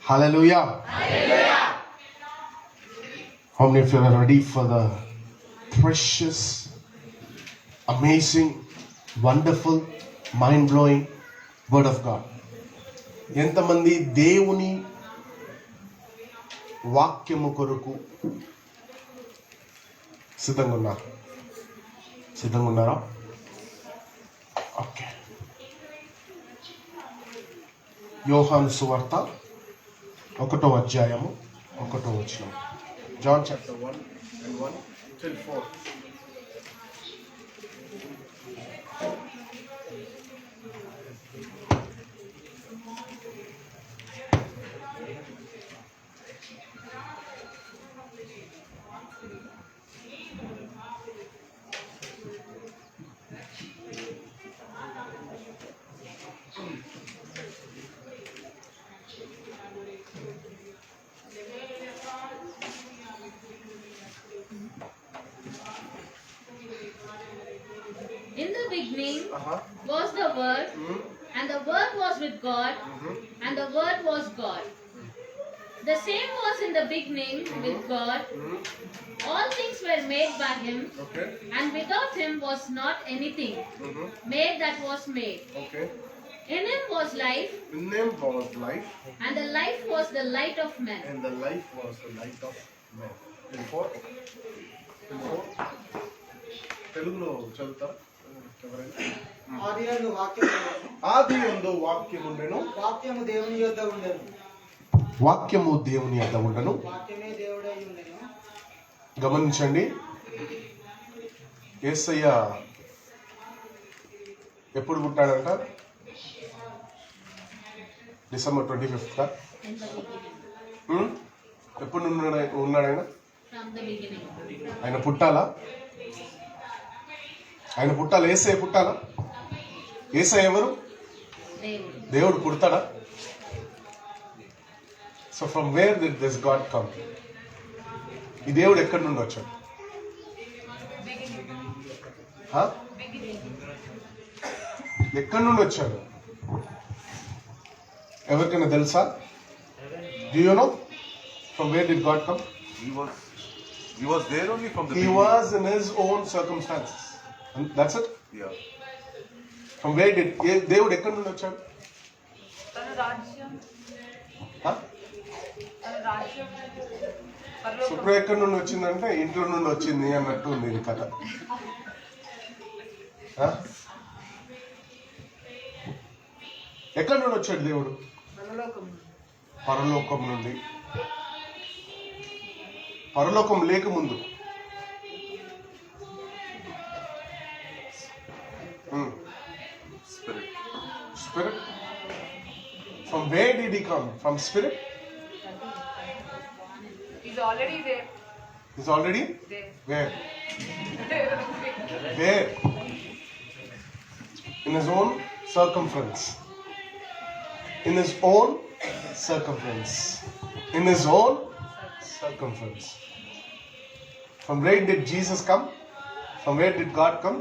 Hallelujah. Hallelujah. How many of you are ready for the precious, amazing, wonderful, mind-blowing word of God? ఎంతమంది దేవుని వాక్యము కొరకు సిద్ధంగా ఉన్నారా? ఓకే. యోహాను సువార్త 1వ అధ్యాయము 1వ వచనం. John chapter 1 till 4. In the beginning was the Word, and the Word was with God, and the Word was God. The same was in the beginning with God. All things were made by Him, and without Him was not anything made that was made. In Him was life, and the life was the light of men. తెలుగులో చదువుతా ఎవరైనా? ఆది యందు వాక్యము వాక్యము ఉండెను, వాక్యము దేవుని యొద్ద ఉండెను, వాక్యము దేవుని యొద్ద ఉండెను. వాక్యమే దేవుడై ఉండెను. గమనించండి, యేసయ్య ఎప్పుడు పుట్టాడంట? December 25th. In the beginning. ఎప్పుడు ఉన్నాడాయన? From the beginning. ఆయన పుట్టాలా? యేసయ్య పుట్టాలా? యేసయ్య ఎవరు? దేవుడు. దేవుడు పుడతాడా? So from where did this God come? ఈ దేవుడు ఎక్కడి నుండి వచ్చాడు? ఎక్కడి నుండి వచ్చాడు? ఎవరికైనా తెలుసా? Do you know from where did God come? He was there only from the He beginning. was in his own circumstances. And that's it. Yeah. From where did దేవుడు ఎక్కడి నుండి వచ్చాడు? తన రాజ్యం Huh? తన రాజ్యం శుక్ర ఎక్కడి నుండి వచ్చిందంటే ఇంట్లో నుండి వచ్చింది అన్నట్టు ఉంది ఇది కథ. Huh? ఎక్కడి నుండి వచ్చాడు దేవుడు? పరలోకం నుండి. పరలోకం లేకముందు Spirit. From where did he come? From Spirit? is already there. He's already There. where? Where? In his own circumference. In his own circumference. In his own circumference. From where did Jesus come? From where did God come?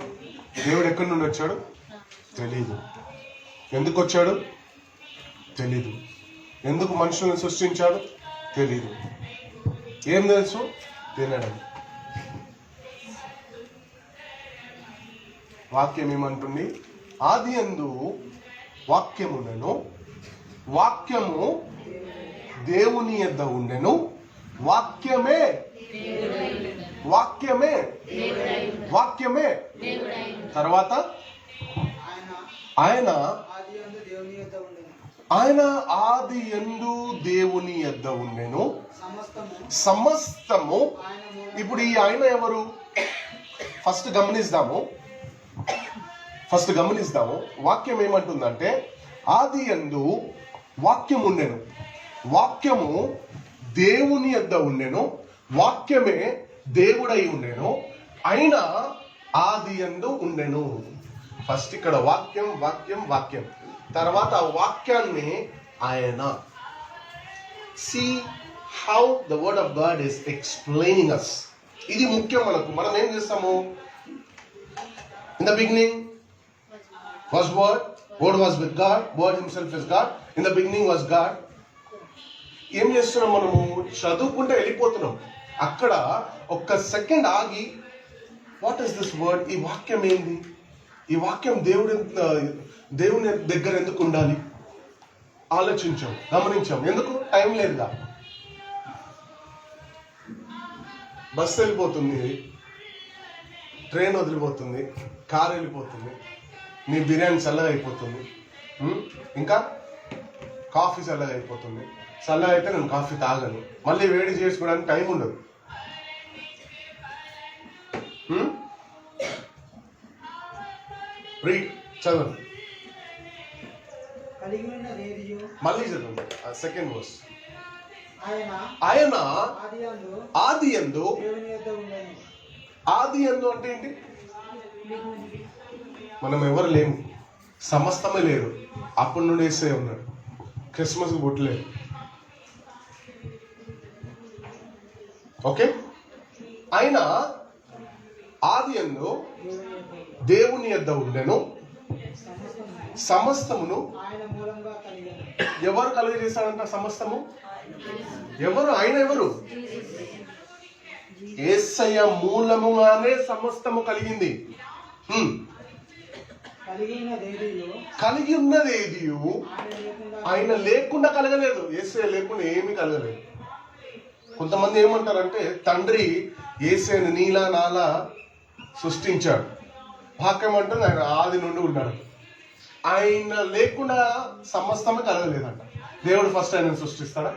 దేవుడు ఎక్కడి నుండి వచ్చాడు? తెలీదు. ఎందుకు వచ్చాడు? తెలీదు. ఎందుకు మనుషులను సృష్టించాడు? తెలీదు. ఏం తెలుసు? తినడం. వాక్యం ఏమంటుంది? ఆది యందు వాక్యమునను, వాక్యము దేవుని యొద్ద ఉండెను, వాక్యమే తర్వాత ఆయన ఆది యందు దేవుని యొద్ద ఉండెను, సమస్తము. ఇప్పుడు ఈ ఆయన ఎవరు? ఫస్ట్ గమనిద్దాము. వాక్యం ఏమంటుందంటే ఆది యందు వాక్యం ఉండెను, వాక్యము దేవుని యొద్ద ఉండెను, వాక్యమే దేవుడై ఉండెను, ఆయన ఆది యందు ఉండెను. ఫస్ట్ ఇక్కడ వాక్యం తర్వాత ఆ వాక్యాన్ని ఆయన. See how the word of God is explaining us. ఇది ముఖ్యం మనకు. మనం ఏం చేస్తాము? In the beginning was Word was with God, Word himself is God. In the beginning was God. ఏం చేస్తున్నాం మనము? చదువుకుంటే వెళ్ళిపోతున్నాం. అక్కడ ఒక్క సెకండ్ ఆగి, వాట్ ఈస్ దిస్ వర్డ్? ఈ వాక్యం ఏంది? ఈ వాక్యం దేవుని దగ్గర ఎందుకు ఉండాలి? ఆలోచించాం, గమనించాం. ఎందుకు? టైం లేదుగా. బస్సు వెళ్ళిపోతుంది, ట్రైన్ వదిలిపోతుంది, కార్ వెళ్ళిపోతుంది, నీ బిర్యానీ చల్లగా అయిపోతుంది, ఇంకా కాఫీ చల్లగా అయిపోతుంది. చల్లగా అయితే నేను కాఫీ తాగను, మళ్ళీ వేడి చేసుకోవడానికి టైం ఉండదు. రీడ్, చదవండి, కలిగి ఉన్నదేదియో మళ్ళీ చదవండి. Second verse. ఆయన ఆయన ఆది యందు దేవుని యొద్ద ఉండెను. ఆది యందు అంటే ఏంటి? మనం ఎవరు లేము, సమస్తమే లేదు. అప్పటి నుండి వేసే ఉన్నాడు. క్రిస్మస్కి పుట్టలేదు. ఓకే, ఆయన ఆది యందు దేవుని యొద్ద ఉండెను, సమస్తమును ఆయన మూలంగా కలిగెను. ఎవరు కలుగజేశాడంట సమస్తము? ఎవరు? ఆయన ఎవరు? యేసయ్య మూలముగానే సమస్తము కలిగింది. కలిగి ఉన్నదేదియు ఆయన లేకుండా కలగలేదు. యేసయ్య లేకుండా ఏమీ కలగలేదు. కొంతమంది ఏమంటారంటే, తండ్రి యేసయ్యను నీలా నాలా సృష్టించాడు. వాక్యం అంటుంది ఆయన ఆది నుండి ఉన్నాడు. ఆయన లేకుండా సమస్తమే కలగలేదంట. దేవుడు ఫస్ట్ ఆయన సృష్టిస్తాడా?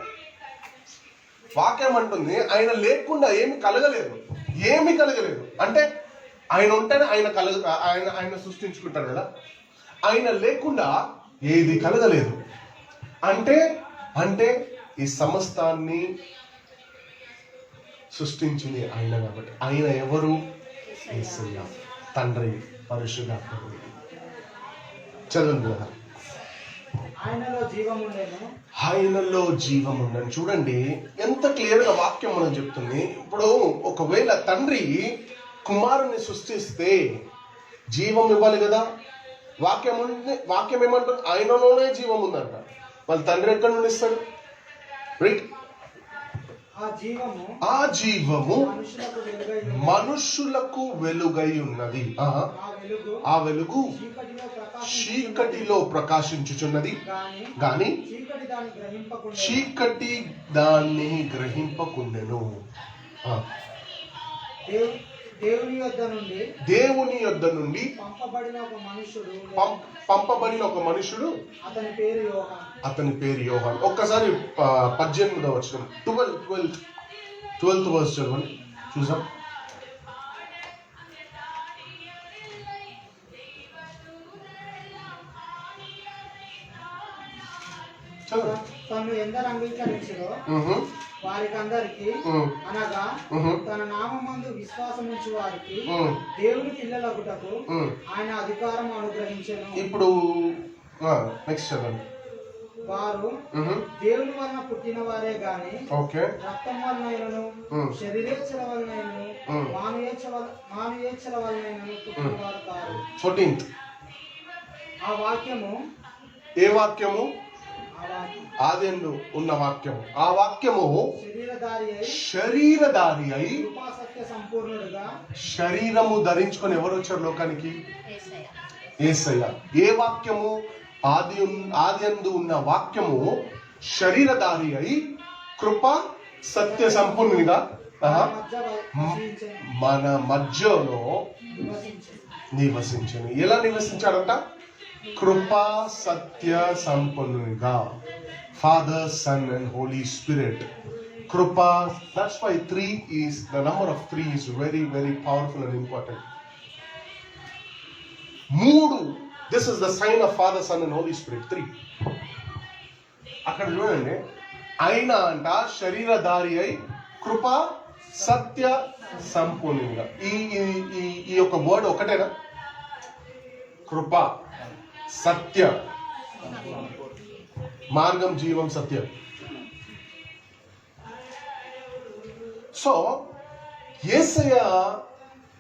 వాక్యం అంటుంది ఆయన లేకుండా ఏమి కలగలేదు. ఏమి కలగలేదు అంటే ఆయన ఉంటేనే ఆయన సృష్టించుకుంటాడు కదా. ఆయన లేకుండా ఏది కలగలేదు. అంటే ఈ సమస్తాన్ని సృష్టించింది ఆయన. కాబట్టి ఆయన ఎవరు? యేసయ్య, తండ్రి, పరిశుద్ధాత్మ. చదవండి కదా. ఆయనలో జీవం ఉండను. చూడండి ఎంత క్లియర్ గా వాక్యం మనం చెప్తుంది. ఇప్పుడు ఒకవేళ తండ్రి కుమారుని సృష్టిస్తే జీవం ఇవ్వాలి కదా. వాక్యం ఏమంటుంది? ఆయనలోనే జీవం ఉందంట. వాళ్ళ తండ్రి ఎక్కడి నుండి ఇస్తాడు? రైట్. ఆ జీవము మనుషులకు వెలుగై ఉన్నది. ఆ వెలుగు చీకటిలో ప్రకాశించుచున్నది గాని చీకటి దాన్ని గ్రహింపకుండెను. దేవుని యొద్ద నుండి పంపబడిన ఒక మనుషుడు, అతని పేరు యోహాను. ఒక్కసారి 18వ వచనం 12th వర్స్ చదవండి, చూసాం. తను ఎందరు అంగీకరించదో వారికందరికి, అనగా తన నామమందు విశ్వాసముంచు వారికి దేవుని పిల్లలగుటకు ఆయన అధికారం అనుగ్రహించెను. ఇప్పుడు నెక్స్ట్ చదవండి. వారు దేవుని వలన పుట్టిన వారే గాని రక్తం వలనైనను శరీరేచ్ఛల వలనైనను మానవేచ్ఛల వలనైనను పుట్టిన వారు కారు. 14th. ఆ వాక్యము, ఏ వాక్యము? ఆదియందు ఉన్న వాక్యము. ఆ వాక్యము శరీరధారి అయి సంపూర్ణుడుగా శరీరము ధరించుకొని ఎవరు వచ్చారు లోకానికి? యేసయ్య. ఏ వాక్యము? ఆదియందు ఉన్న వాక్యము శరీరధారి అయి కృప సత్య సంపూర్ణునిగా మన మధ్యలో నివసించను. ఎలా నివసించాడంట? కృపా సత్య సంపన్నునిగా. Father, Son and Holy Spirit. కృపా. That's why 3 is the number of 3 is very very powerful and important. 3. This is the sign of Father, Son and Holy Spirit. 3. అక్కడ చూడండి, ఆయన అంట శరీరధారి అయి కృప సత్య సంపూర్ణంగా. ఈ యొక్క వర్డ్ ఒకటేనా? కృప, సత్య, మార్గం, జీవం, సత్యం. సో యేసయ్య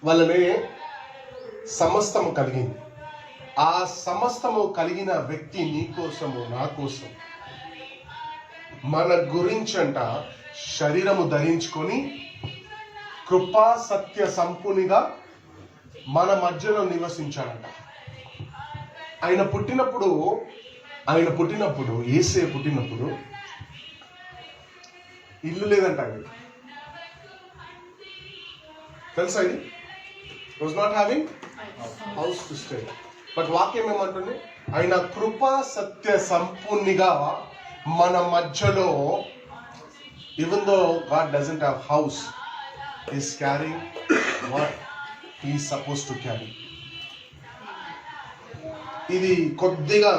వలనే సమస్తము కలిగింది. ఆ సమస్తము కలిగిన వ్యక్తి నీ కోసము, నా కోసం. మన గురించంట శరీరము ధరించుకొని కృపా సత్య సంపూర్ణిగా మన మధ్యలో నివసించాడంట. ఆయన పుట్టినప్పుడు యేసే పుట్టినప్పుడు ఇల్లు లేదంట. అది తెలుసా? ఇది was not having house to stay. But వాక్యం ఏమంటుంది? ఆయన కృపా సత్య సంపూర్ణిగా మన మధ్యలో, even though God doesn't have house, he's carrying what he is supposed to carry. ఇది కొద్దిగా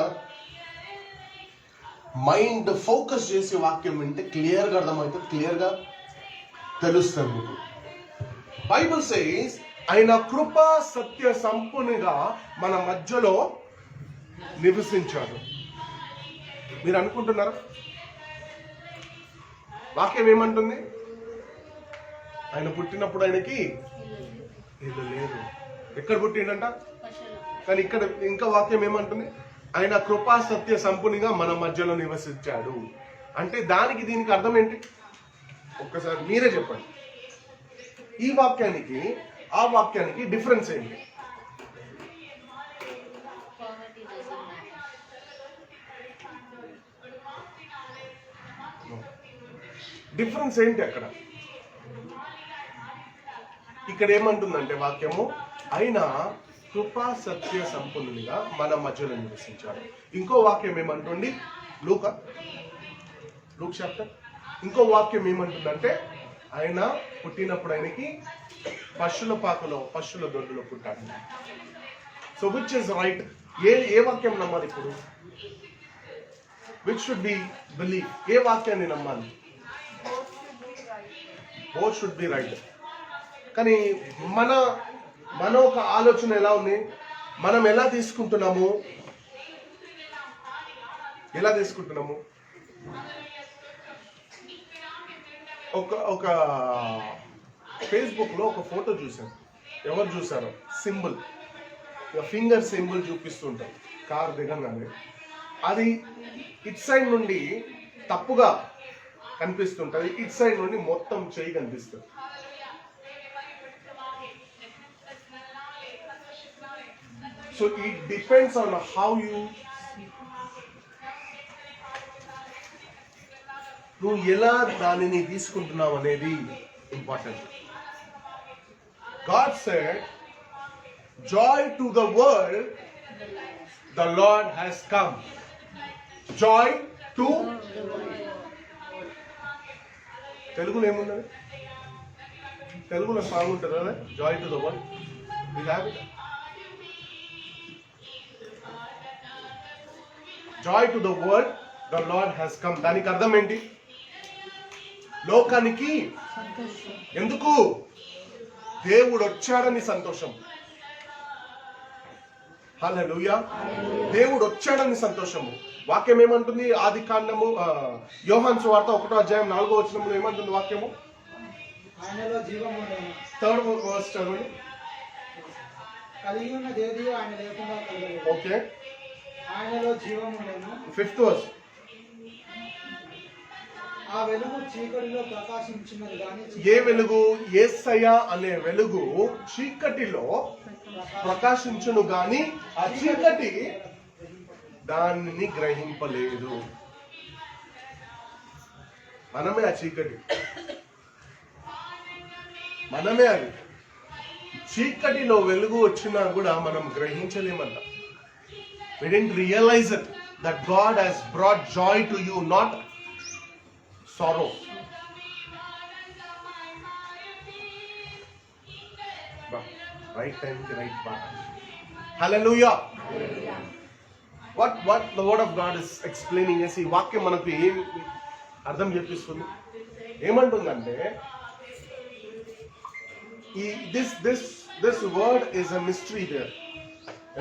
మైండ్ ఫోకస్ చేసి వాక్యం వింటే క్లియర్గా అర్థమవుతుంది, క్లియర్గా తెలుస్తుంది మీకు. బైబిల్ సేస్ ఆయన కృపా సత్య సంపూర్ణిగా మన మధ్యలో నివసించాడు. మీరు అనుకుంటున్నారా? వాక్యం ఏమంటుంది? ఆయన పుట్టినప్పుడు ఆయనకి ఇల్లు లేదు. ఎక్కడ పుట్టిండంట? కానీ ఇక్కడ ఇంకా వాక్యం ఏమంటుంది? ఆయన కృపా సత్య సంపూర్ణిగా మన మధ్యలో నివసించాడు. అంటే దానికి దీనికి అర్థం ఏంటి? ఒక్కసారి మీరే చెప్పండి. ఈ వాక్యానికి ఆ వాక్యానికి డిఫరెన్స్ ఏంటి? డిఫరెన్స్ ఏంటి అక్కడ? ఇక్కడ ఏమంటుందంటే వాక్యము, ఆయన కృపా సత్య సంపన్నునిగా మన మధ్యలో నివసించాడు. ఇంకో వాక్యం ఏమంటుంది? లూక్ చాప్టర్ ఇంకో వాక్యం ఏమంటుందంటే, ఆయన పుట్టినప్పుడు ఆయనకి పశువుల పాకలో, పశువుల దొడ్డులో పుట్టాడు. So which is right? ఏ వాక్యం నమ్మాలి ఇప్పుడు? Which should be believe? ఏ వాక్యాన్ని నమ్మాలి? Both should be right. కానీ మన ఒక ఆలోచన ఎలా ఉంది? మనం ఎలా తీసుకుంటున్నాము? ఒక ఫేస్బుక్ లో ఒక ఫోటో చూసాను. ఎవరు చూసారో? సింబల్, ఫింగర్ సింబల్ చూపిస్తుంటారు కారు దిగంగానే. అది ఇట్ సైడ్ నుండి తప్పుగా కనిపిస్తుంటది, ఇట్ సైడ్ నుండి మొత్తం చేయి కనిపిస్తుంది. So it depends on how నువ్వు ఎలా దానిని తీసుకుంటున్నావు అనేది important. God said, joy to the world, the Lord has come. Joy to తెలుగులో ఏమున్నది? తెలుగులో సాంగ్ ఉంటుంది కదా, Joy to the world. Will have it. Joy to the world, the lord has come. దానికి అర్థం ఏంటి? లోకానికి ఎందుకు? దేవుడు వచ్చాడని సంతోషం. హల్లెలూయా. దేవుడు వచ్చాడని సంతోషము. వాక్యం ఏమంటుంది? ఆది కాండము, యోహాను సువార్త 1:4 ఏమంటుంది వాక్యము? ఆయనలో జీవం ఉండేను. 3rd verse చదవండి. కలిగి ఉన్న దేది ఆయన లేకుండా కలగలేదు. ఓకే. ఆయనలో జీవం ఉండేను. 5th verse. ఆ వెలుగు చీకటిలో ప్రకాశించినది కానీ ఏ వెలుగు? యేసయ్య అనే వెలుగు చీకటిలో ప్రకాశించును గాని ఆ చీకటి దానిని గ్రహింపలేదు. మనమే ఆ చీకటి, మనమే అది. చీకటిలో వెలుగు వచ్చినా కూడా మనం గ్రహించలేమంట. We didn't realize it that God has brought joy to you, not sorrow. Right time to right path. Hallelujah. What the word of God is explaining is, ఈ వాక్యం మనకు ఏం అర్థం చెప్పిస్తుంది? ఏమంటుందంటే, this word is a mystery there.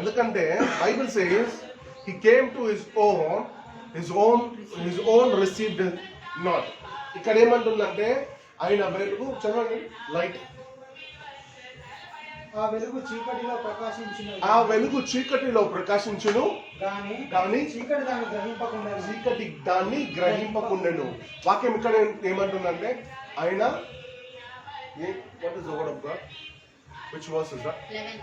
ఎందుకంటే Bible says he came to his own received not. ఇక్కడ ఏమంటుందంటే, ఆయన వెలుగు, చదవండి, లైట్. ఆ వెలుగు చీకటిలో ప్రకాశించినది ఆ వెలుగు చీకటిలో ప్రకాశించును గాని చీకటి దాన్ని గ్రహింపకుండా చీకటి దాన్ని గ్రహింపకుండెను. వాక్యం ఇక్కడ ఏమంటుందంటే ఆయన what is the word of God? Which verse is that? 11.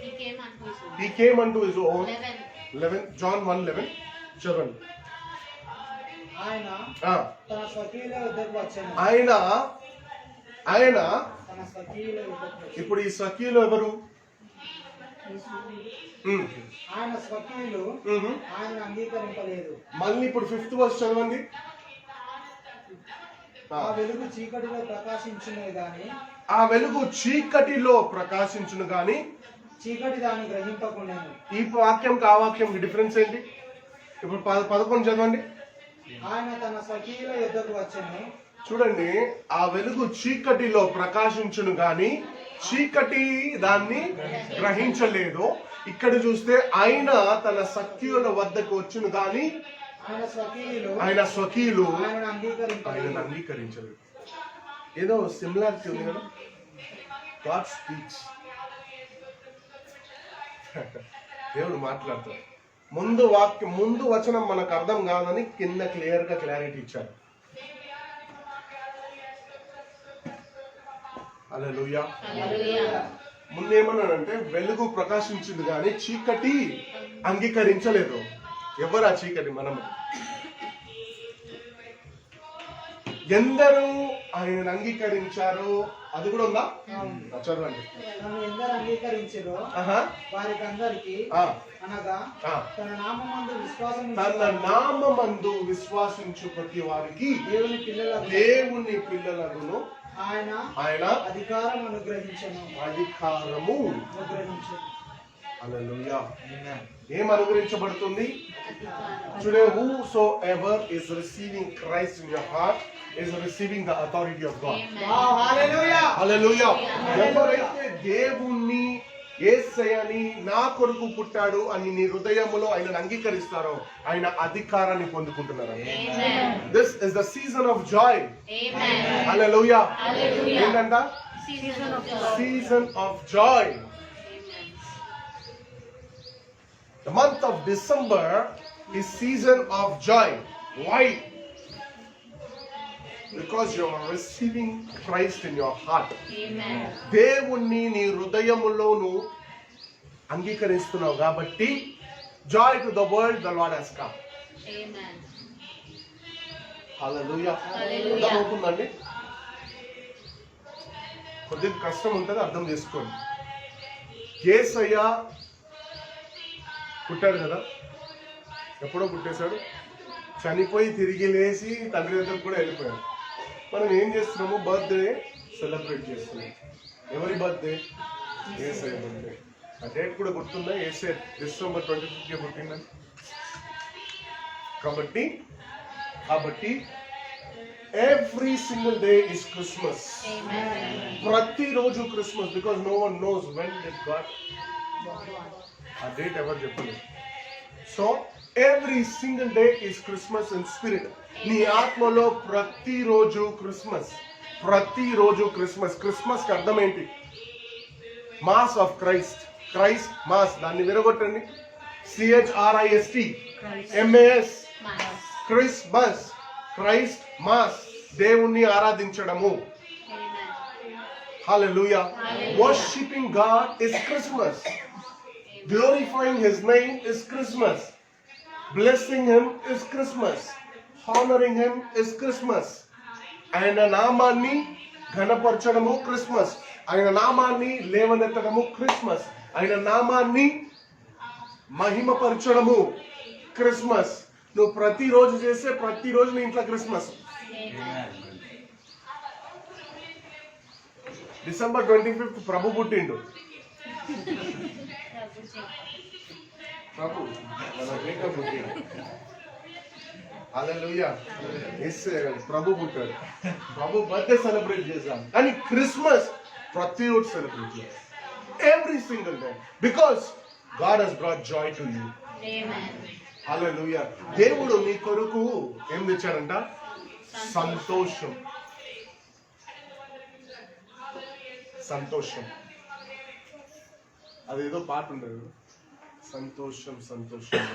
He came unto his own. He came unto his own. 11. 11 John 1:11 చదవండి. ఆయన తన స్వకీయుల వద్దకు వచ్చెను. ఆయన తన స్వకీయుల వద్దకు ఇప్పుడు ఈ స్వకీయులు ఎవరు? ఆయన స్వకీయులు ఆయన అంగీకరింపలేదు. మళ్ళీ ఇప్పుడు 5th verse చదవండి. ఆ వెలుగు చీకటిలో ప్రకాశించును గాని ఆ వెలుగు చీకటిలో ప్రకాశించును గాని చీకటి దాన్ని గ్రహింపకుండాను. ఈ వాక్యంకి ఆ వాక్యంకి డిఫరెన్స్ ఏంటి? ఇప్పుడు 11 చదవండి. ఆయన తన స్వకీయుల యొద్దకు వచ్చెను. చూడండి, ఆ వెలుగు చీకటిలో ప్రకాశించును గాని చీకటి దాన్ని గ్రహించలేదు. ఇక్కడ చూస్తే ఆయన తన సఖ్యుల వద్దకు వచ్చును గాని ఆయన స్వకీయులు ఆయనను అంగీకరించలేదు. ఏదో సిమిలారిటీ ఉంది కదా. God speaks. దేవుడు మాట్లాడతాడు. ముందు వచనం మనకు అర్థం కాదని కింద క్లియర్ గా క్లారిటీ ఇచ్చాడు. హల్లెలూయా. ముందేమన్నాడంటే వెలుగు ప్రకాశించింది కానీ చీకటి అంగీకరించలేదు. ఎవరు ఆ చీకటి? మనము. ఎందరూ ఆయన అంగీకరించారో అది కూడా ఉందా? చదవండి. ఎందరు అంగీకరించారో వారికి అందరికి అనగా తన నామమందు విశ్వాసించు ప్రతి వారికి దేవుని పిల్లలను ఆయన అధికారం అనుగ్రహించను. హల్లెలూయా. ఏం అనుగ్రహించబడుతుంది? Today whosoever is receiving Christ in your heart is receiving the authority of God. Hallelujah. ఎవరైతే దేవుణ్ణి యేసయ్యని నా కొరకు పుట్టాడు అని నీ హృదయములో ఆయనను అంగీకరిస్తారో ఆయన అధికారాన్ని పొందుకుంటున్నారు. This is the season of joy. Hallelujah. ఏంటంట? Season of joy. The month of December is season of joy. Why? Because you are receiving Christ in your heart. దేవుణ్ణి నీ హృదయములోను అంగీకరిస్తున్నావు కాబట్టి joy to the world the Lord has come. Amen. Hallelujah. అర్థమవుతుందండి? కొద్దిగా కష్టం ఉంటుంది, అర్థం చేసుకోండి. యేసయ్య పుట్టాడు కదా, ఎప్పుడో పుట్టేశాడు, చనిపోయి తిరిగి లేచి తండ్రి దగ్గరకు కూడా వెళ్ళిపోయాడు. మనం ఏం చేస్తున్నాము? బర్త్డే సెలబ్రేట్ చేస్తున్నాం. ఎవరి బర్త్డే? యేసయ్య బర్త్డే. ఆ డేట్ కూడా గుర్తుందా? యేసయ్య December 25th పుట్టిందని. కాబట్టి every single day is Christmas. ప్రతిరోజు Christmas. Because no one knows when did God ఆ డేట్ ఎవరు చెప్పలేదు. So every single day is Christmas in spirit. నీ ఆత్మలో ప్రతిరోజు క్రిస్మస్. క్రిస్మస్ కి అర్థం ఏంటి? Mass of Christ. Christ mass. దాన్ని విరగొట్టండి. CHRIST MAS. Christmas. Christ mass. దేవుణ్ణి ఆరాధించడము. Hallelujah. Worshipping God is Christmas. Glorifying His name is Christmas. Blessing Him is Christmas. Honoring Him is Christmas. ఆయన నామాన్ని ఘనపరచడము క్రిస్మస్. ఆయన నామాన్ని లేవనెత్తడము క్రిస్మస్. ఆయన నామాన్ని మహిమపరచడము క్రిస్మస్. నువ్వు ప్రతిరోజు చేసే ప్రతిరోజు నీ ఇంట్లో క్రిస్మస్. December 25th ప్రభు పుట్టిండు. హల్లెలూయా. ప్రభు పుట్టాడు. ప్రభు బర్త్డే సెలబ్రేట్ చేద్దాం. కానీ క్రిస్మస్ ప్రతిరోజు సెలబ్రేట్ చేద్దాం. Every single day. Because God has brought joy to you. Hallelujah. దేవుడు నీ కొరకు ఏం తెచ్చాడంట? సంతోషం. అదేదో పాట ఉండదు, సంతోషం సంతోషం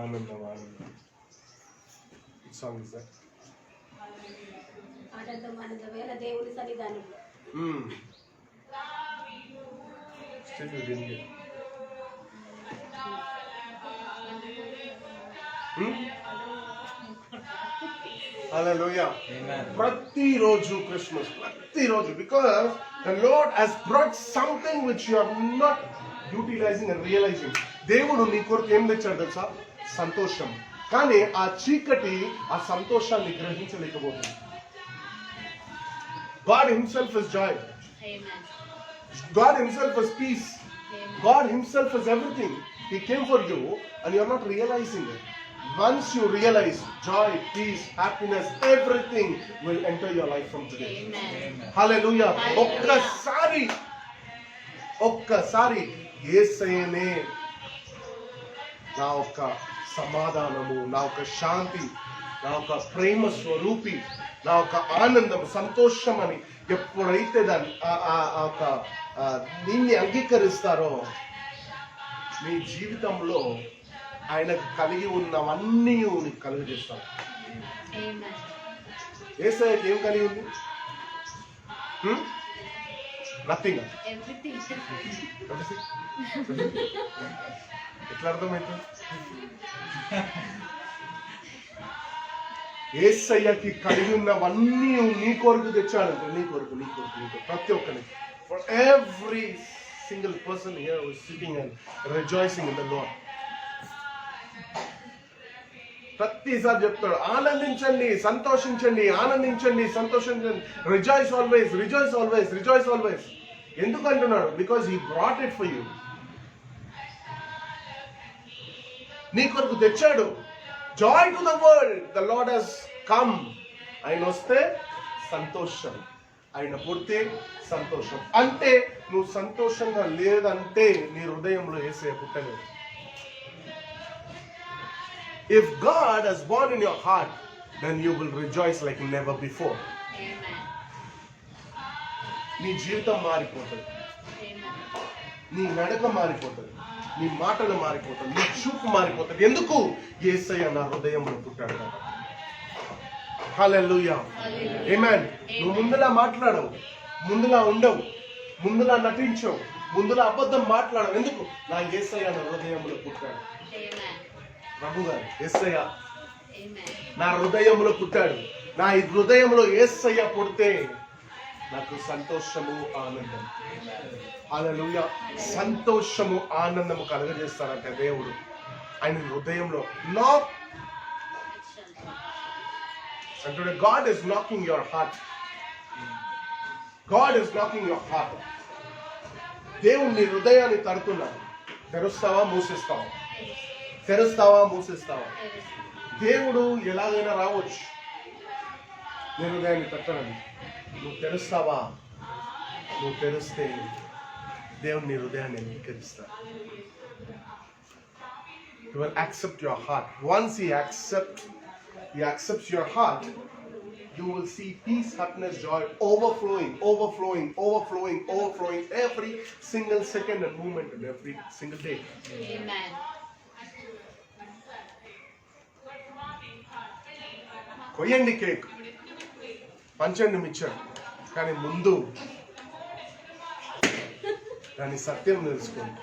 ఆనందం ఆనందం. Song is that? ఆనందం ఆనందమైన దేవుని సన్నిధానంలో. Still you didn't get. Hallelujah. ప్రతిరోజు క్రిస్మస్, ప్రతిరోజు, because the Lord has brought something which you are not utilising and realising. దేవుడు నీ కొరకు ఏం తెచ్చాడు తెలుసా? సంతోషం. కానీ ఆ చీకటి ఆ సంతోషాన్ని గ్రహించలేకపోతుంది. God himself is joy. Amen. God himself is peace. Amen. God himself is everything. He came for you and you are not realizing it. Once you realize, joy, peace, happiness, everything will enter your life from today. Amen. Hallelujah. Hallelujah. ఒక్కసారి యేసయ్యనే నా యొక్క సమాధానము, నా యొక్క శాంతి, నా యొక్క ప్రేమ స్వరూపి, నా యొక్క ఆనందం, సంతోషం అని ఎప్పుడైతే దాన్ని దీన్ని అంగీకరిస్తారో మీ జీవితంలో ఆయనకు కలిగి ఉన్నవన్నీ నీకు కలుగజేస్తాడు. Amen. యేసయ్యకి ఏం కలిగి ఉంది? నథింగ్. Everything. ఎట్లా అర్థమైతే? యేసయ్యకి కలిగి ఉన్నవన్నీ నీ కొరకు తెచ్చాడంటే, నీ కొరకు ప్రతి ఒక్కరికి. For every single person here who is sitting and rejoicing in the Lord. ప్రతిసారి చెప్తాడు, ఆనందించండి, సంతోషించండి, ఆనందించండి, సంతోషించండి. Rejoice always, rejoice always, rejoice always. ఎందుకు అంటున్నాడు? Because he brought it for you. నీ కొరకు తెచ్చాడు. Joy to the world, the Lord has come. ఆయన వస్తే సంతోషం, ఆయన పుడితే సంతోషం. అంటే నువ్వు సంతోషంగా లేదంటే నీ హృదయంలో యేసయ్య పుట్టలేదు. If God has born in your heart, then you will rejoice like never before. Amen. నీ జీవితం మారిపోతుంది, Amen. నీ నడక మారిపోతుంది, నీ మాటలు మారిపోతుంది, నీ చూపు మారిపోతుంది. ఎందుకు? యేసయ్య నా హృదయంలో పుట్టాడు కదా. హల్లెలూయా. ఆమేన్. నువ్వు ముందులా మాట్లాడవు, ముందులా ఉండవు, ముందులా నటించవు, ముందులా అబద్ధం మాట్లాడవు. ఎందుకు? నా యేసయ్య నా హృదయంలో పుట్టాడు. Amen. ప్రభు గారు యేసయ్య Amen. నా హృదయంలో పుట్టాడు. నా ఈ హృదయంలో యేసయ్య పుడితే నాకు సంతోషము ఆనందం. హల్లెలూయా. సంతోషము ఆనందము కలుగజేస్తాడంటే దేవుడు ఆయన హృదయంలో. నాక్ అంటే God is knocking your heart. God is knocking your heart. దేవుడు నీ హృదయాన్ని తడుతున్నాడు. తెరుస్తావా, మూసేస్తావా? తెరుస్తావా, మూసేస్తావా? దేవుడు ఎలాగైనా రావచ్చు నీ హృదయాన్ని తట్టడానికి. నువ్వు తెరుస్తావా? నువ్వు తెరిస్తే దేవుడు నీ హృదయాన్ని అంగీకరిస్తాడు. He will accept your heart. Once he accepts your heart, you will see peace, happiness, joy overflowing every single second and moment and every single day. Amen. కొయ్యండి కేక్, పంచండి మిక్చర్, కానీ ముందు దాని సత్యం తెలుసుకోండి.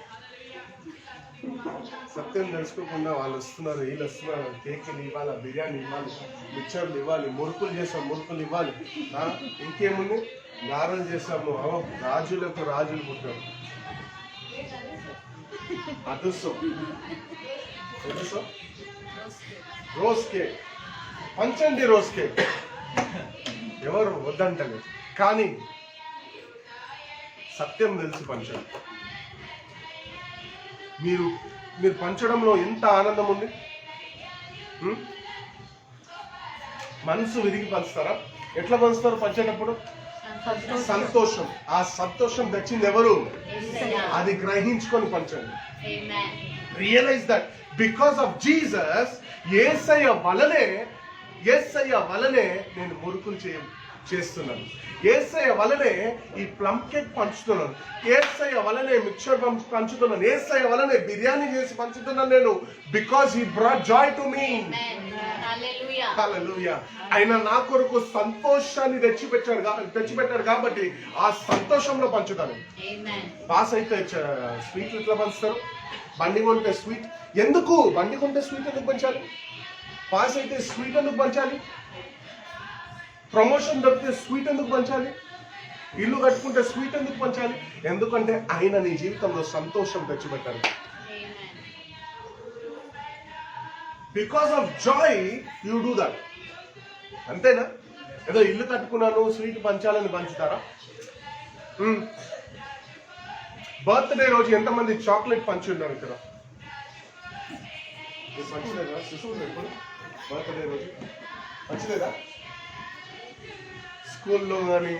సత్యం తెలుసుకోకుండా వాళ్ళు వస్తున్నారు, వీళ్ళు వస్తున్నారు, కేకులు ఇవ్వాలి, బిర్యానీ ఇవ్వాలి, మిక్చర్లు ఇవ్వాలి, మురుకులు చేస్తాం, మురుకులు ఇవ్వాలి. ఇంకేముంది? గారెలు చేస్తాము. రాజులకు రాజులు పుట్టారు. అదృష్టం రోజ్ కేక్ పంచండి, రోజ్ కేక్ ఎవరు వద్దంటలేదు, కానీ సత్యం తెలిసి పంచండి. మీరు పంచడంలో ఎంత ఆనందం ఉంది. మనసు విరిగి పంచుతారా? ఎట్లా పంచుతారు పంచేటప్పుడు? సంతోషం. ఆ సంతోషం తెచ్చింది ఎవరు? అది గ్రహించుకొని పంచండి. Amen. Realise that because of Jesus, Yesayya వలనే నేను మురుకులు చేస్తున్నాను. యేసయ్య వలనే ఈ ప్లమ్ కేక్ పంచుతున్నాను. యేసయ్య వలనే మిక్చర్ పంచుతున్నాను. యేసయ్య వలనే బిర్యానీ చేసి పంచుతున్నాను నేను. Because he brought joy to me. Hallelujah. హల్లెలూయా. ఆయన నా కొరకు సంతోషాన్ని తెచ్చిపెట్టాడు కాబట్టి ఆ సంతోషంలో పంచుతాను. Amen. పాస్ అయితే స్వీట్లు ఎట్లా పంచుతారు? బండి కొంటే స్వీట్ ఎందుకు? బండి కొంటే స్వీట్ ఎందుకు పంచాలి? పాస్ అయితే స్వీట్ ఎందుకు పంచాలి? ప్రమోషన్ దొరికితే స్వీట్ ఎందుకు పంచాలి? ఇల్లు కట్టుకుంటే స్వీట్ ఎందుకు పంచాలి? ఎందుకంటే ఆయన నీ జీవితంలో సంతోషం తెచ్చిపెట్టారు. Amen. Because of Joy you do that. అంతేనా? ఏదో ఇల్లు కట్టుకున్నాను స్వీట్ పంచాలని పంచుతారా? బర్త్డే రోజు ఎంతమంది చాక్లెట్ పంచి ఉన్నారు ఇక్కడ? మీరు పంచలేదా? శిశువులు ఎప్పుడు బర్త్డే రోజు పంచలేదా? స్కూల్లో కానీ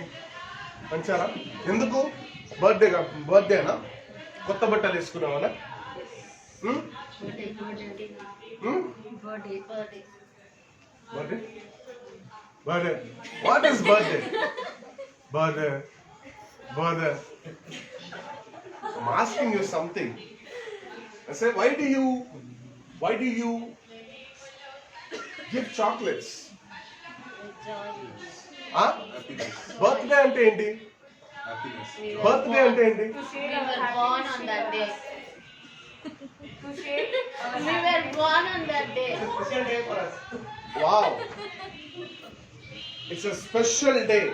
పంచారా? ఎందుకు? బర్త్డేనా? కొత్త బట్టలు వేసుకున్నామనా? Birthday. Birthday? Birthday. What is birthday? Birthday. I'm asking you something. I say, why do you give chocolates? Huh? Birthday ante enti? Birthday ante enti? To We share our were born on happiness that with day. others. To share our We were born on that day. Special day for us. Wow. It's a special day.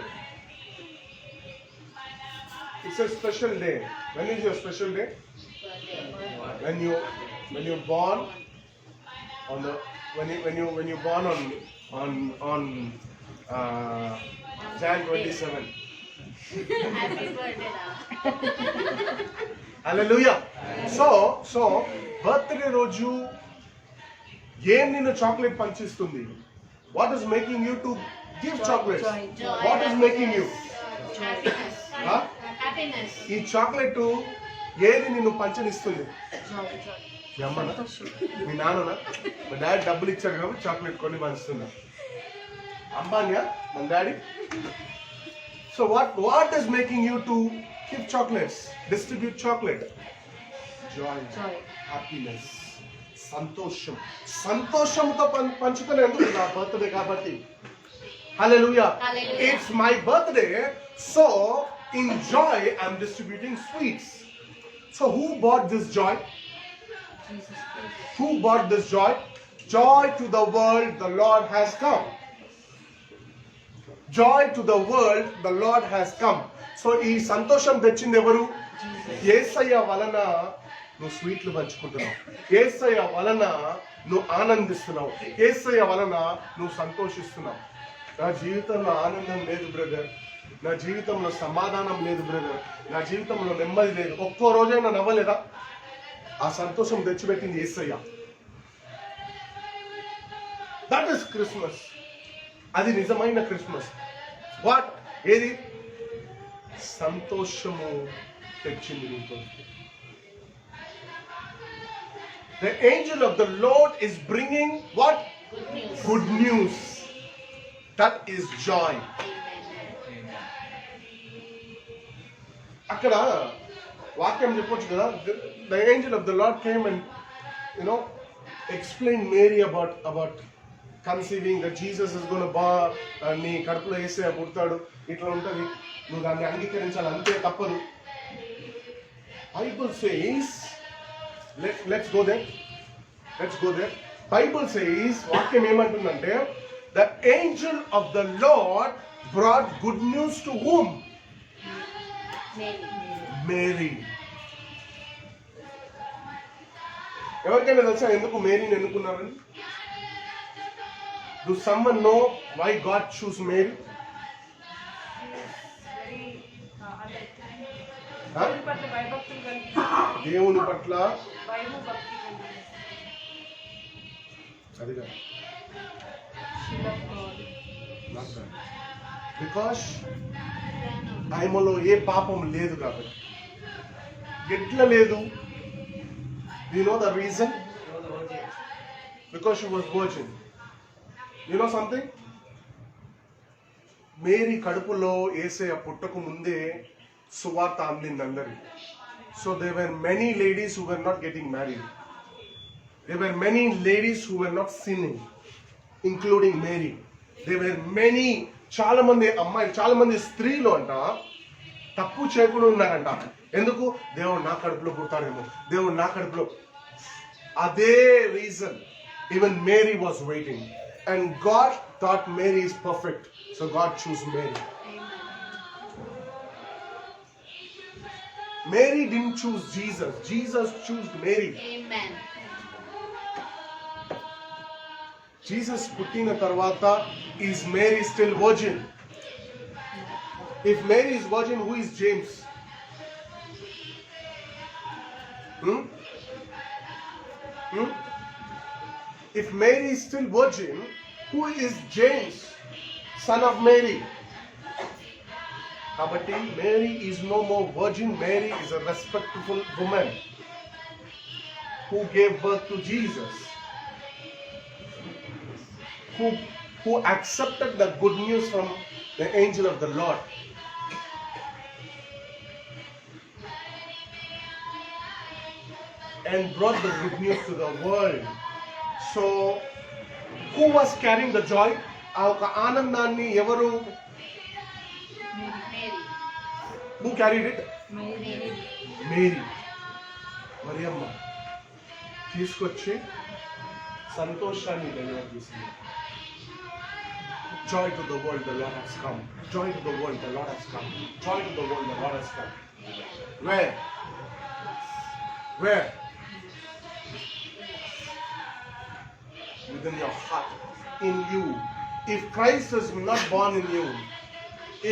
It's a special day. When is your special day? When you're born on the when you born on Jan 27. Happy birthday, Ram. Hallelujah. So birthday రోజు ఏం నిన్ను chocolate పంచిస్తుంది? What is making you to give chocolates? Joy. What is making you? Happiness. Huh? Happiness. ఈ chocolate ఏది నిన్ను పంచనిస్తుంది? మీ అమ్మనా? మీ నాన్ననా? మా daddy డబ్బులు ఇచ్చాడు కాబట్టి చాక్లెట్ కొని పంచుతున్నా. అంబానియా మన daddy? So what is making you to give chocolates, distribute chocolate? Joy, happiness, సంతోషం. సంతోషంతో పంచుతాను. ఎందుకు? నా బర్త్డే కాబట్టి. Hallelujah. Hallelujah. It's my birthday, so in joy I'm distributing sweets. So who bought this joy? Who bought this joy? Joy to the world, the Lord has come. Joy to the world, the Lord has come. So ఈ సంతోషం తెచ్చింది ఎవరు? యేసయ్య వలన నువ్వు స్వీట్లు పంచుకుంటున్నావు. యేసయ్య వలన నువ్వు ఆనందిస్తున్నావు. యేసయ్య వలన నువ్వు సంతోషిస్తున్నావు. నా జీవితంలో ఆనందం లేదు బ్రదర్, నా జీవితంలో సమాధానం లేదు బ్రదర్, నా జీవితంలో నెమ్మది లేదు. ఒక్కో రోజైనా నవ్వలేదా? ఆ సంతోషం తెచ్చిపెట్టింది యేసయ్య. That is Christmas. అది నిజమైన క్రిస్మస్. వాట్? ఏది? సంతోషము తెచ్చింది నీకు. The angel of the Lord is bringing what? Good news. Good news. That is joy. అక్కడ వాక్యం చెప్పొచ్చు కదా. The angel of the Lord came and explained Mary about conceiving, that Jesus is going to నీ కడుపులో వేసే పుడతాడు, ఇట్లా ఉంటుంది, నువ్వు దాన్ని అంగీకరించాలి, అంతే తప్పదు. Bible says, let's go there. Bible says, వాక్యం ఏమంటుందంటే, the angel of the Lord brought good news to whom? Mary. ఎవరికైనా తెలుసా ఎందుకు మేరీని ఎన్నుకున్నారని? Do someone know why God chose Mary? very Huh? దేవుని పట్ల భయభక్తులు కలిగి దేవుని పట్ల భయము భక్తి కలిగి అది కాదు. She loved God. Not that. Because ఆయనలో ఏ పాపం లేదు కాబట్టి. ఎట్లా లేదు? You know the reason? Because she was virgin. You know something? Mary కడుపులో యేసయ్య పుట్టకు ముందే సువార్త అందింది అందరికి. So there were many ladies who were not getting married. There were many ladies who were not sinning, including Mary. There were many, చాలా మంది అమ్మాయిలు, చాలా మంది స్త్రీలు అంట తప్పు చేయకుండా ఉన్నారంట. ఎందుకు? దేవుడు నా కడుపులో పుడతాడేమో, దేవుడు నా కడుపులో. అదే reason even Mary was waiting. And God thought Mary is perfect, so God chose Mary. Mary didn't choose Jesus. Jesus chose Mary. Amen. Jesus పుట్టిన తర్వాత is Mary still virgin? If Mary is virgin, who is James? If Mary is still virgin, who is James, son of Mary? Kabatti Mary is no more virgin. Mary is a respectful woman who gave birth to Jesus, who accepted the good news from the angel of the Lord. And brought the good news to the world. So, who was carrying the joy? ఆ ఒక ఆనందాన్ని ఎవరు? Mary. Who carried it? Mary. Mary, Mariyamma తీసుకొచ్చి సంతోషాన్ని deliver చేసింది. Joy to the world, the Lord has come. Joy to the world, the Lord has come. Joy to the world, the Lord has come. Where? Where? Within your heart, in you. If Christ is not born in you,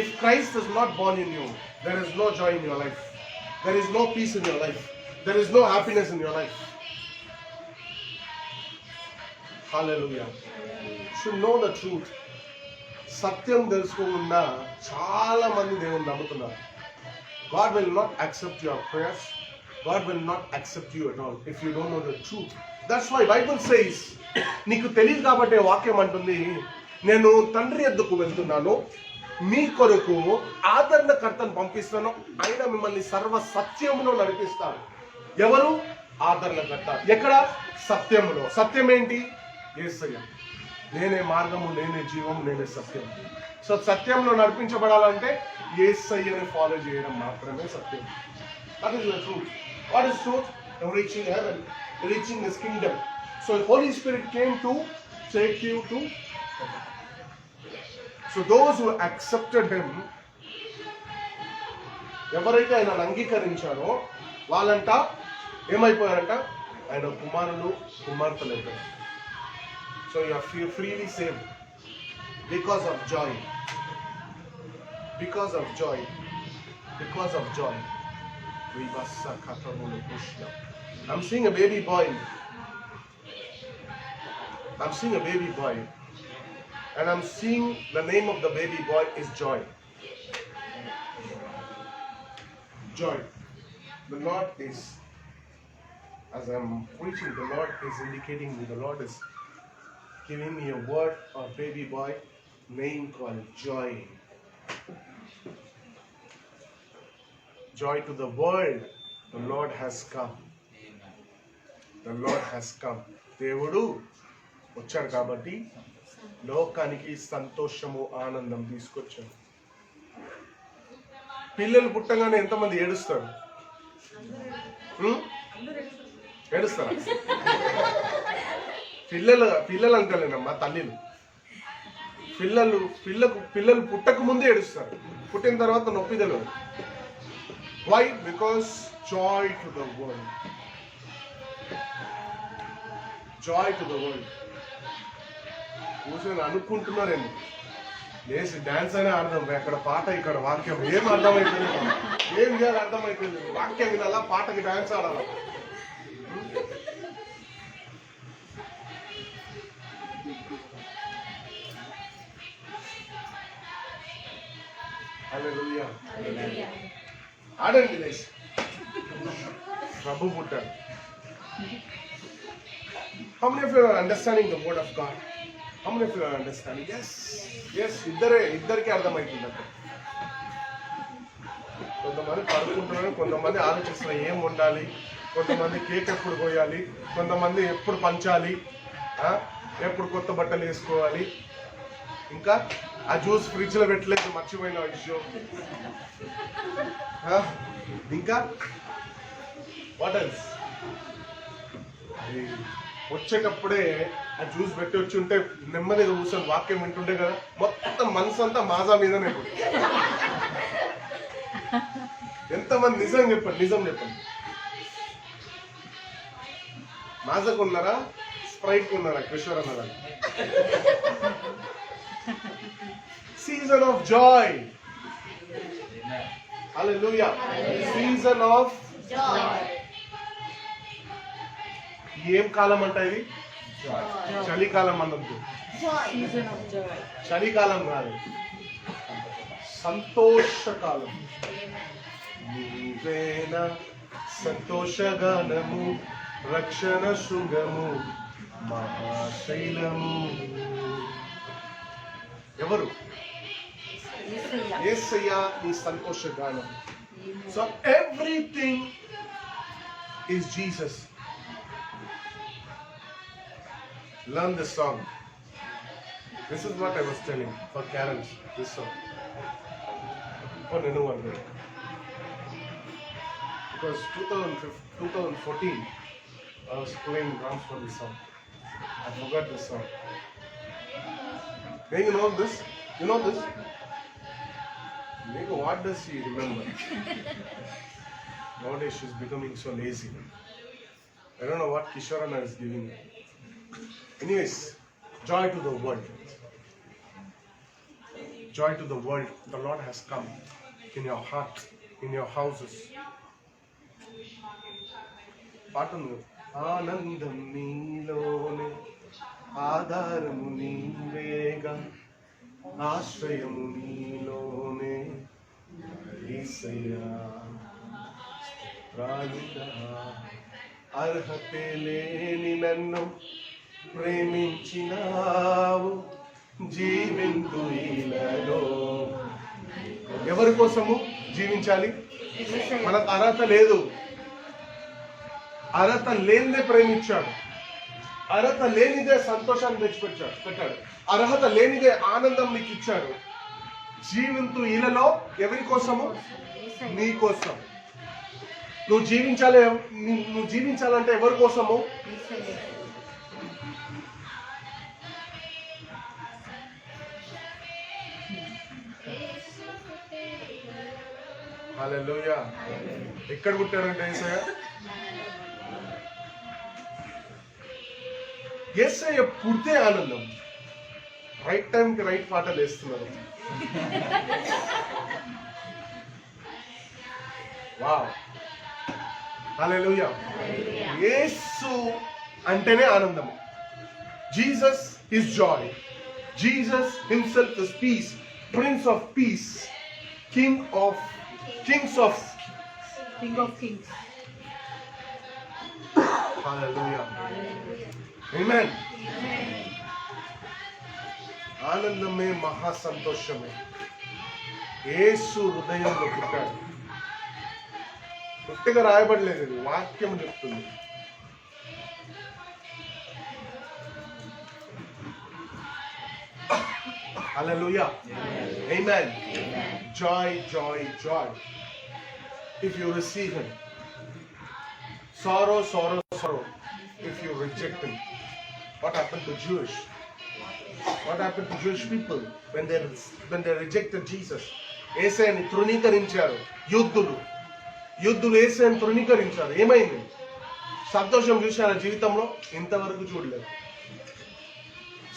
if Christ is not born in you, there is no joy in your life. There is no peace in your life. There is no happiness in your life. Hallelujah. You should know the truth. సత్యం తెలుసుకోకుండా చాలా మంది దేవుని నమ్ముతున్నారు. God will not accept your prayers. God will not accept you at all if you don't know the truth. That's why Bible says, నీకు తెలియదు కాబట్టి వాక్యం అంటుంది, నేను తండ్రి యొద్దకు వెళ్తున్నాను, మీ కొరకు ఆదరణకర్తను పంపిస్తాను, ఆయన మిమ్మల్ని సర్వ సత్యములో నడిపిస్తాడు. ఎవరు? ఆదరణకర్త. ఎక్కడ? సత్యములో. సత్యం ఏంటి? యేసయ్య. నేనే మార్గము, నేనే జీవము, నేనే సత్యం. సో సత్యంలో నడిపించబడాలంటే యేసయ్యని ఫాలో చేయడం మాత్రమే సత్యం. That is the truth. What is truth? Reaching heaven, reaching His kingdom. So Holy Spirit came to take you to heaven. So those who accepted Him, ఎవరైతే ఆయన అంగీకరించారో వాళ్ళంట ఏమైపోయారంట? ఆయన కుమారులు, కుమార్తెలు అయిపోయారు. So you are freely saved because of joy. Because of joy. Because of joy. I'm seeing a baby boy. I'm seeing a baby boy. And I'm seeing the name of the baby boy is Joy. Joy. The Lord is, as I'm preaching, the Lord is indicating me, the Lord is giving me a word of baby boy name called Joy. Joy to the world. The Lord has come. The Lord has come. దేవుడు వచ్చాడు కాబట్టి లోకానికి సంతోషము, ఆనందం తీసుకొచ్చాడు. పిల్లలు పుట్టగానే ఎంతమంది ఏడుస్తారు? ఏడుస్తారా? పిల్లలు అంటలేనమ్మా, తల్లిలు. పిల్లలు పుట్టక ముందే ఏడుస్తారు, పుట్టిన తర్వాత నొప్పి తెలియదు. Why? Because joy to the world. Joy to the world. కూర్చొని అనుకుంటున్నారేమో, లేచి డాన్స్ అనే అర్థం, అక్కడ పాట ఇక్కడ వాక్యం, ఏం అర్థమైపోయింది, ఏం చేయాలి అర్థమైపోయింది. వాక్యం వినాలా, పాటకి డాన్స్ ఆడాలా. Hallelujah. ఆడండి లేచి. ప్రభు పుట్టాడు. How many of you are understanding the word of God? How many of you are understanding? Yes, ఇద్దరికి అర్థమవుతుంది అక్కడ. కొంతమంది పడుకుంటున్నారు, కొంతమంది ఆలోచిస్తున్నారు ఏం వండాలి, కొంతమంది కేక్ ఎప్పుడు కోయాలి, కొంతమంది ఎప్పుడు పంచాలి, ఎప్పుడు కొత్త బట్టలు వేసుకోవాలి, ఇంకా ఆ జ్యూస్ ఫ్రిడ్జ్ లో పెట్టలేదు మర్చిపోయిన విషయం, ఇంకా వాట్ ఎల్స్. వచ్చేటప్పుడే ఆ జ్యూస్ పెట్టి వచ్చి ఉంటే నెమ్మదిగా కూర్చొని వాక్యం వింటుండే కదా, మొత్తం మనసు అంతా మాజా మీదనే. ఎంతమంది నిజం చెప్పండి. మాజాకు ఉన్నారా, స్ప్రైట్ ఉన్నారా, కిషోర్ అన్నారా? Season of joy. Hallelujah. Season of joy. ఏం కాలం అంట ఇది? చలికాలం అన్నది. చలికాలం కాదు, సంతోషకాలం. నీవేనా సంతోషగానము, రక్షణ శృంగము, మహాశైలము. ఎవరు? యేసయ్య నీ సంతోషగానం. So everything is Jesus. Learn this song. This is what I was telling for Karen's, this song. For Nenu one day. Because 2014, I was playing drums for this song. I forgot this song. Hey, you know this? You know this? Maybe what does she remember? Nowadays she's becoming so lazy. I don't know what Kishorana is giving her. Anyways, joy to the world. Joy to the world. The Lord has come in your heart, in your houses. పాటను ఆనందం నీలోనే, ఆధారము నీవేగా, ఆశ్రయము నీలోనే, యేసయ్యా రాయుడా. అర్హతే లేని నన్ను ప్రేమించినావు, జీవింతు ఇలలో. ఎవరి కోసము జీవించాలి? మనకు అర్హత లేదు, అర్హత లేనిదే ప్రేమించాడు, అర్హత లేనిదే సంతోషాన్ని పెట్టాడు, అర్హత లేనిదే ఆనందం నీకు ఇచ్చాడు. జీవింతు ఇలలో ఎవరి కోసము? నీ కోసం. నువ్వు జీవించాలంటే ఎవరి కోసము? హల్లెలూయా. ఎక్కడ పుట్టారంటే యేసయ్య? యేసయ్య పుడితే ఆనందం. రైట్ టైంకి రైట్ పాటలు వేస్తున్నారు. వావ్, హల్లెలూయా. యేసు అంటేనే ఆనందం. Jesus is Joy. Jesus himself is piece, prince of piece, king of kings. Hallelujah. Amen. ఆనందమే మహా సంతోషమే. యేసు హృదయంలో పుట్టాడు. పుట్టిగా రాయబడలేదు, ఇది వాక్యం చెప్తుంది. Hallelujah. Amen. Joy, joy, joy. If you receive him. Sorrow, sorrow, sorrow. If you reject him. What happened to Jewish? What happened to Jewish people when they rejected Jesus? యేసయ్యని తృణీకరించారు యూదులు యేసయ్యని తృణీకరించారు. ఏమైంది? సంతోషం చూశారా జీవితంలో? ఇంతవరకు చూడలేదు.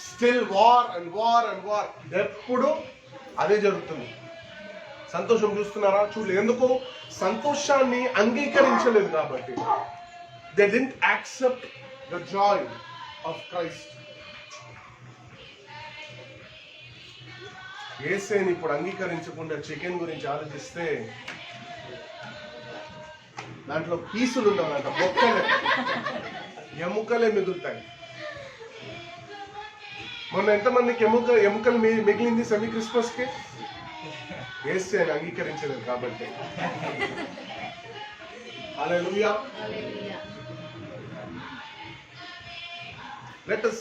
Still war and war and war. ఎప్పుడు అదే జరుగుతుంది. సంతోషం చూస్తున్నారా? చూడలేదు. ఎందుకు? సంతోషాన్ని అంగీకరించలేదు కాబట్టి. They didn't accept the joy of Christ. యేసయ్యని ఇప్పుడు అంగీకరించకుండా చికెన్ గురించి ఆలోచిస్తే దాంట్లో పీసులు ఉండవంట, బొక్కలే, ఎముకలే మిగులుతాయి. మొన్న ఎంతమందికి ఎముకలు మిగిలింది సెమీ క్రిస్మస్ కి? వేస్తే ఆయన అంగీకరించలేదు కాబట్టి. హల్లెలూయా. Hallelujah. Let us